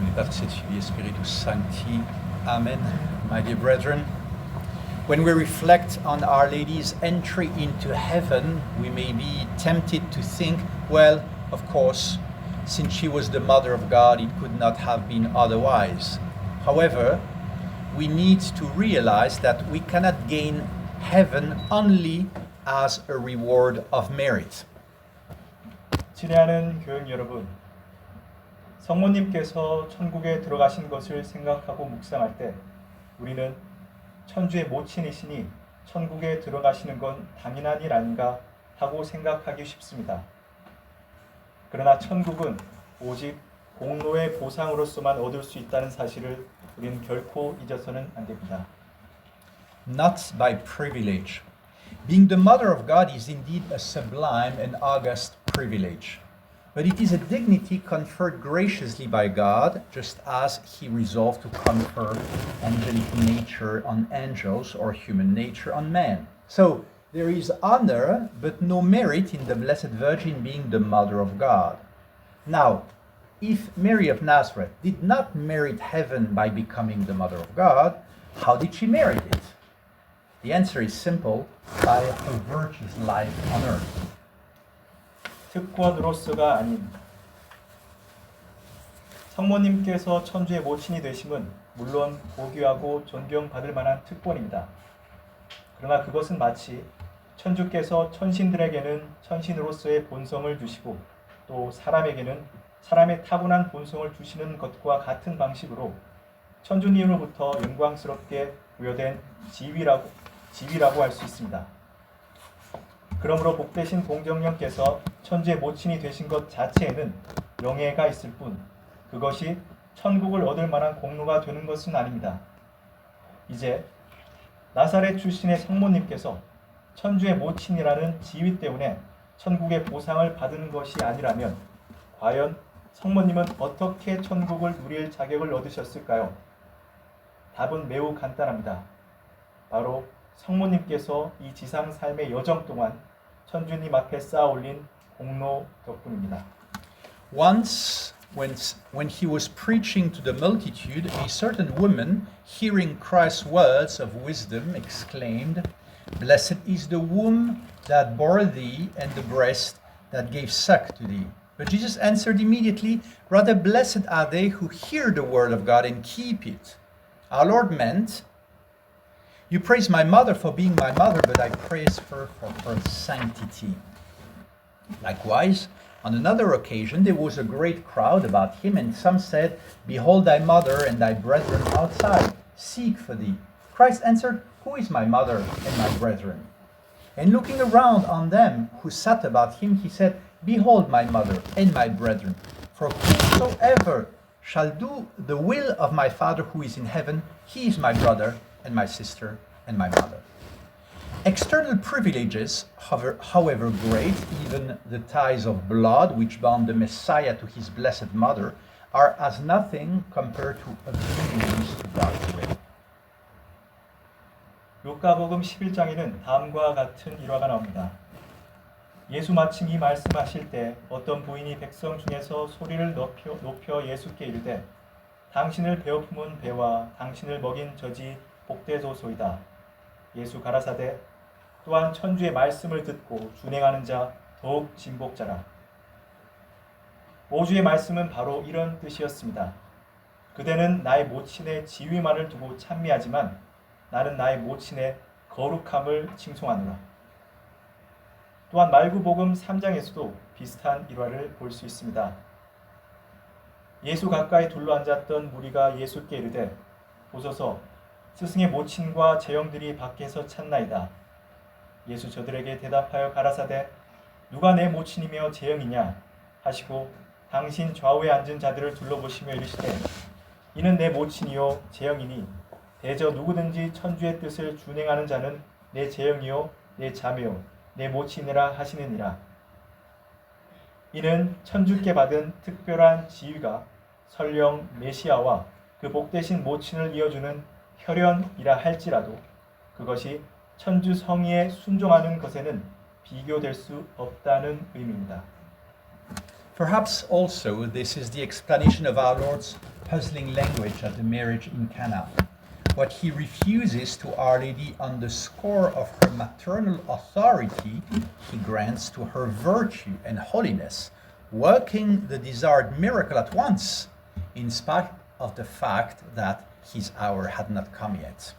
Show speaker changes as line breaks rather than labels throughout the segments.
nomine Patris et Filii Spiritus Sancti. Amen. My dear brethren, when we reflect on Our Lady's entry into heaven, we may be tempted to think, well, of course, since she was the Mother of God, it could not have been otherwise. However, we need to realize that we cannot gain heaven only as a reward of merit.
친애하는 교인 여러분, 성모님께서 천국에 들어가신 것을 생각하고 묵상할 때 우리는 천주의 모친이시니 천국에 들어가시는 건 당연한 일 아닌가 하고 생각하기 쉽습니다. 그러나 천국은 오직 공로의 보상으로서만 얻을 수 있다는 사실을 우리는 결코 잊어서는 안 됩니다.
Not by privilege. Being the Mother of God is indeed a sublime and august privilege. But it is a dignity conferred graciously by God, just as He resolved to confer angelic nature on angels or human nature on man. So, there is honor, but no merit in the Blessed Virgin being the Mother of God. Now, if Mary of Nazareth did not merit heaven by becoming the Mother of God, how did she merit it? The answer is simple, by a virtuous life on earth.
특권으로서가 아닌 성모님께서 천주의 모친이 되심은 물론 고귀하고 존경받을 만한 특권입니다. 그러나 그것은 마치 천주께서 천신들에게는 천신으로서의 본성을 주시고 또 사람에게는 사람의 타고난 본성을 주시는 것과 같은 방식으로 천주님으로부터 영광스럽게 부여된 지위라고 할 수 있습니다. 그러므로 복되신 공정령께서 천주의 모친이 되신 것 자체에는 명예가 있을 뿐 그것이 천국을 얻을 만한 공로가 되는 것은 아닙니다. 이제 나사렛 출신의 성모님께서 천주의 모친이라는 지위 때문에 천국의 보상을 받은 것이 아니라면 과연 성모님은 어떻게 천국을 누릴 자격을 얻으셨을까요? 답은 매우 간단합니다. 바로 성모님께서 이 지상 삶의 여정 동안 천주님 앞에 쌓아 올린 공로 덕분입니다.
Once, when he was preaching to the multitude, a certain woman, hearing Christ's words of wisdom, exclaimed, "Blessed is the womb that bore thee, and the breast that gave suck to thee." But Jesus answered immediately, "Rather blessed are they who hear the word of God and keep it." Our Lord meant, "You praise my mother for being my mother, but I praise her for her sanctity." Likewise, on another occasion, there was a great crowd about him, and some said, "Behold thy mother and thy brethren outside, seek for thee." Christ answered, "Who is my mother and my brethren?" And looking around on them who sat about him, he said, "Behold my mother and my brethren, for whosoever shall do the will of my Father who is in heaven, he is my brother and my sister and my mother." External privileges, however great, even the ties of blood which bound the Messiah to his blessed mother, are as nothing compared to obedience to God's will.
루카복음 11장에는 다음과 같은 일화가 나옵니다. 예수 마침 이 말씀하실 때 어떤 부인이 백성 중에서 소리를 높여 예수께 이르되 당신을 배고픔은 배와 당신을 먹인 젖이 복되소서이다. 예수 가라사대 또한 천주의 말씀을 듣고 준행하는 자 더욱 진복자라. 오주의 말씀은 바로 이런 뜻이었습니다. 그대는 나의 모친의 지위만을 두고 찬미하지만 나는 나의 모친의 거룩함을 칭송하노라. 또한 말구복음 3장에서도 비슷한 일화를 볼 수 있습니다. 예수 가까이 둘러앉았던 무리가 예수께 이르되 보소서 스승의 모친과 제형들이 밖에서 찾나이다. 예수 저들에게 대답하여 가라사대 누가 내 모친이며 제형이냐 하시고 당신 좌우에 앉은 자들을 둘러보시며 이르시되 이는 내 모친이요 제형이니 대저 누구든지 천주의 뜻을 준행하는 자는 내 제형이요 내 자매요 내 모친이라 하시느니라. 이는 천주께 받은 특별한 지위가 설령 메시아와 그 복되신 모친을 이어주는 혈연이라 할지라도 그것이 천주 성의에 순종하는 것에는 비교될 수 없다는 의미입니다.
Perhaps also this is the explanation of our Lord's puzzling language at the marriage in Cana. What he refuses to Our Lady on the score of her maternal authority, he grants to her virtue and holiness, working the desired miracle at once, in spite of the fact that his hour had not come yet.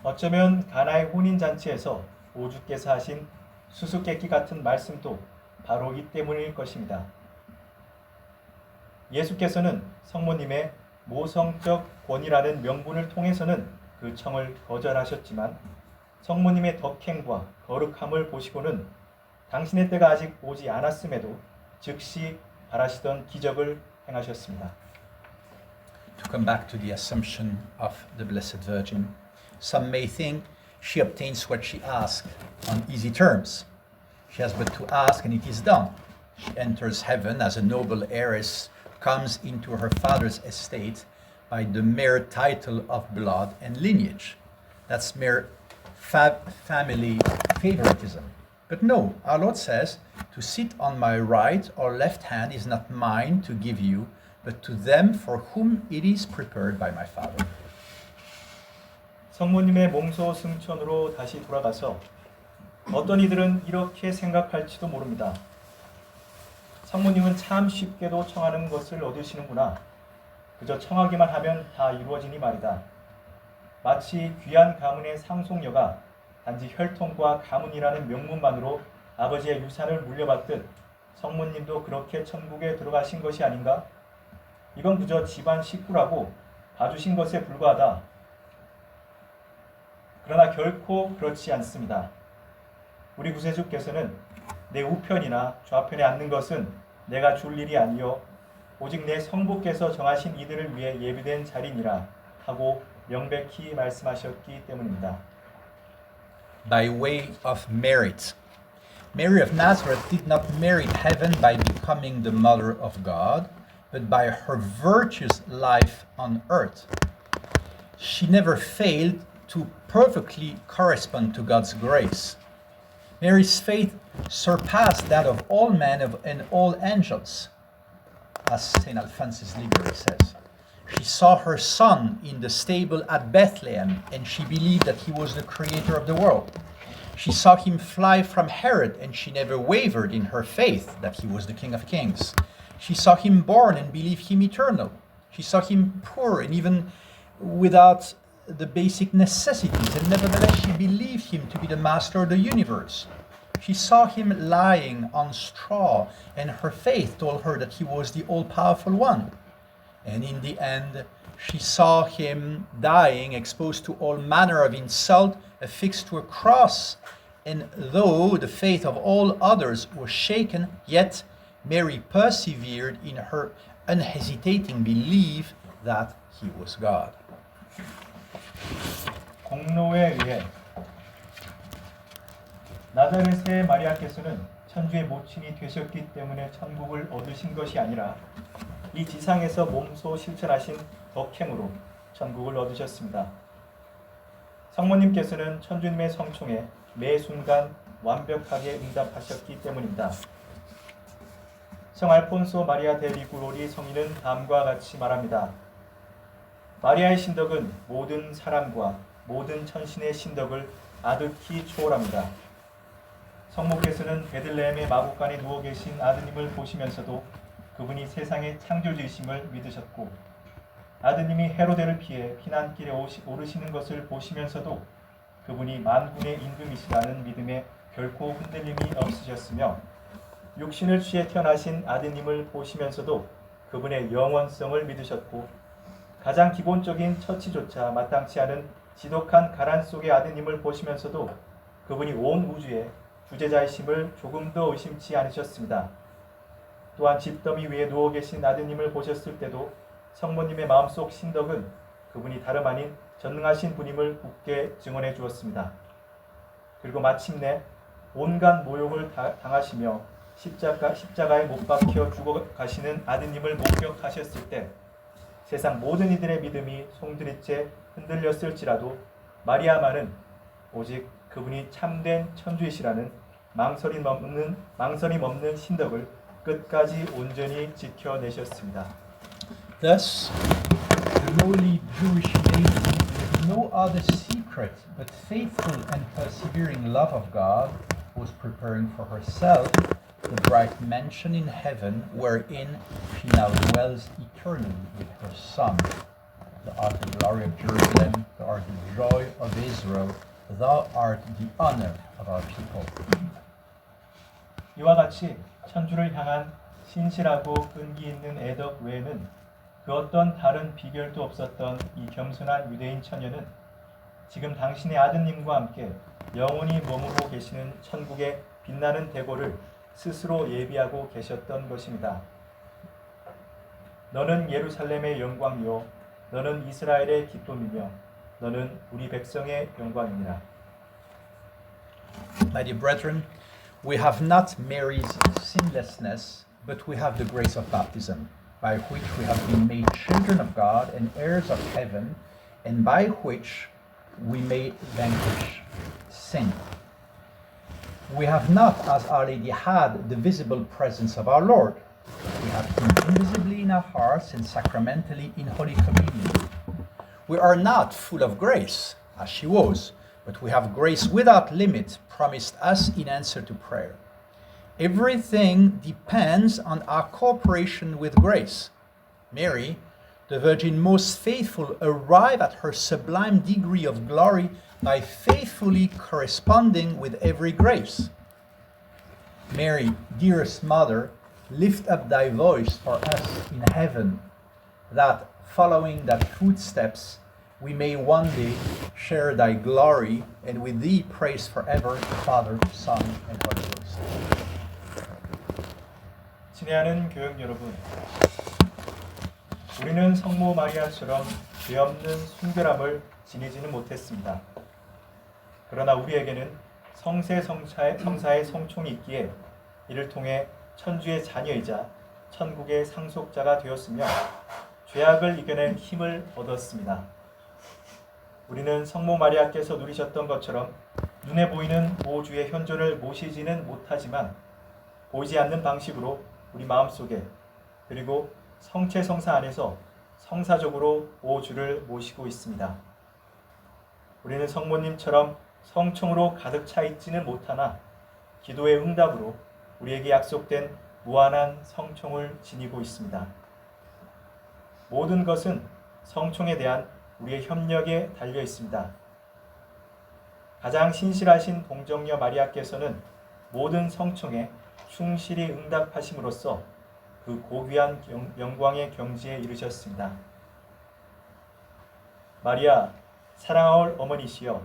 어쩌면 가나의 혼인잔치에서 오주께서 하신 수수께끼 같은 말씀도 바로 이 때문일 것입니다. 예수께서는 성모님의 모성적 권위라는 명분을 통해서는 그 청을 거절하셨지만 성모님의 덕행과 거룩함을 보시고는 당신의 때가 아직 오지 않았음에도 즉시 바라시던 기적을 행하셨습니다.
To come back to the assumption of the Blessed Virgin, some may think she obtains what she asks on easy terms. She has but to ask and it is done. She enters heaven as a noble heiress, comes into her father's estate by the mere title of blood and lineage. That's mere family favoritism. But no, our Lord says, to sit on my right or left hand is not mine to give you, but to them for whom it is prepared by my Father.
성모님의 몸소 승천으로 다시 돌아가서 어떤 이들은 이렇게 생각할지도 모릅니다. 성모님은 참 쉽게도 청하는 것을 얻으시는구나. 그저 청하기만 하면 다 이루어지니 말이다. 마치 귀한 가문의 상속녀가 단지 혈통과 가문이라는 명문만으로 아버지의 유산을 물려받듯 성모님도 그렇게 천국에 들어가신 것이 아닌가? 이건 그저 집안 식구라고 봐주신 것에 불과하다. 그러나 결코 그렇지 않습니다. 우리 구세주께서는 내 우편이나 좌편에 앉는 것은 내가 줄 일이 아니요 오직 내 성부께서 정하신 이들을 위해 예비된 자리니라 하고 명백히 말씀하셨기 때문입니다.
By way of merit. Mary of Nazareth did not merit heaven by becoming the mother of God, but by her virtuous life on earth. She never failed to perfectly correspond to God's grace. Mary's faith surpassed that of all men and all angels, as St. Alphonsus Liguori says. She saw her son in the stable at Bethlehem, and she believed that he was the creator of the world. She saw him fly from Herod, and she never wavered in her faith that he was the King of Kings. She saw him born and believed him eternal. She saw him poor and even without the basic necessities, and nevertheless she believed him to be the master of the universe. She saw him lying on straw, and her faith told her that he was the all-powerful one. And in the end, she saw him dying, exposed to all manner of insult, affixed to a cross. And though the faith of all others was shaken, yet Mary persevered in her unhesitating belief that he was God.
공로에 의해 나자렛의 마리아께서는 천주의 모친이 되셨기 때문에 천국을 얻으신 것이 아니라 이 지상에서 몸소 실천하신 덕행으로 천국을 얻으셨습니다. 성모님께서는 천주님의 성총에 매 순간 완벽하게 응답하셨기 때문입니다. 성 알폰소 마리아 데 리구로리 성인은 다음과 같이 말합니다. 마리아의 신덕은 모든 사람과 모든 천신의 신덕을 아득히 초월합니다. 성모께서는 베들레헴의 마복간에 누워 계신 아드님을 보시면서도 그분이 세상의 창조주이심을 믿으셨고 아드님이 헤로데를 피해 피난길에 오르시는 것을 보시면서도 그분이 만군의 임금이시라는 믿음에 결코 흔들림이 없으셨으며 육신을 취해 태어나신 아드님을 보시면서도 그분의 영원성을 믿으셨고 가장 기본적인 처치조차 마땅치 않은 지독한 가란 속의 아드님을 보시면서도 그분이 온 우주의 주제자이심을 조금도 의심치 않으셨습니다. 또한 집더미 위에 누워 계신 아드님을 보셨을 때도 성모님의 마음속 신덕은 그분이 다름 아닌 전능하신 분임을 굳게 증언해 주었습니다. 그리고 마침내 온갖 모욕을 당하시며 십자가에 못 박혀 죽어가시는 아드님을 목격하셨을 때 세상 모든 이들의 믿음이 송두리째 흔들렸을지라도 마리아만은 오직 그분이 참된 천주이시라는 망설임 없는 신덕을 끝까지 온전히 지켜내셨습니다.
Thus, the lowly Jewish maiden, with no other secret but faithful and persevering love of God, was preparing for herself the bright mansion in heaven wherein she now dwells eternally with her Son. Thou art the glory of Jerusalem, thou art the joy of Israel, thou art the honor of our people.
이와 같이 천주를 향한 신실하고 끈기 있는 애덕 외에는 그 어떤 다른 비결도 없었던 이 겸손한 유대인 처녀는 지금 당신의 아드님과 함께 영원히 머무고 계시는 천국의 빛나는 대고를 스스로 예비하고 계셨던 것입니다. 너는 예루살렘의 영광이요 너는 이스라엘의 기쁨이며 너는 우리 백성의 영광이니라.
My dear brethren, we have not Mary's sinlessness, but we have the grace of baptism, by which we have been made children of God and heirs of heaven, and by which we may vanquish sin. We have not, as Our Lady had, the visible presence of our Lord. We have Him invisibly in our hearts and sacramentally in Holy Communion. We are not full of grace, as she was, but we have grace without limit promised us in answer to prayer. Everything depends on our cooperation with grace. Mary, the Virgin most faithful, arrived at her sublime degree of glory by faithfully corresponding with every grace. Mary, dearest Mother, lift up thy voice for us in heaven, that, following thy footsteps, we may one day share thy glory, and with thee praise forever the Father, Son, and Holy Ghost.
친애하는 교역 여러분, 우리는 성모 마리아처럼 죄 없는 순결함을 지니지는 못했습니다. 그러나 우리에게는 성사의 성총이 있기에 이를 통해 천주의 자녀이자 천국의 상속자가 되었으며 죄악을 이겨낼 힘을 얻었습니다. 우리는 성모 마리아께서 누리셨던 것처럼 눈에 보이는 오주의 현존을 모시지는 못하지만 보이지 않는 방식으로 우리 마음속에 그리고 성체성사 안에서 성사적으로 오주를 모시고 있습니다. 우리는 성모님처럼 성총으로 가득 차 있지는 못하나 기도의 응답으로 우리에게 약속된 무한한 성총을 지니고 있습니다. 모든 것은 성총에 대한 우리의 협력에 달려 있습니다. 가장 신실하신 동정녀 마리아께서는 모든 성총에 충실히 응답하심으로써 그 고귀한 영광의 경지에 이르셨습니다. 마리아, 사랑하올 어머니시여,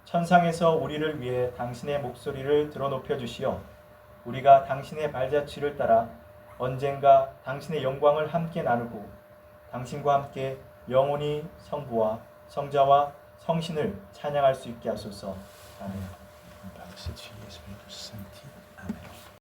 천상에서 우리를 위해 당신의 목소리를 드러높여 주시어 우리가 당신의 발자취를 따라 언젠가 당신의 영광을 함께 나누고 당신과 함께 영원히 성부와 성자와 성신을 찬양할 수 있게 하소서. 아멘.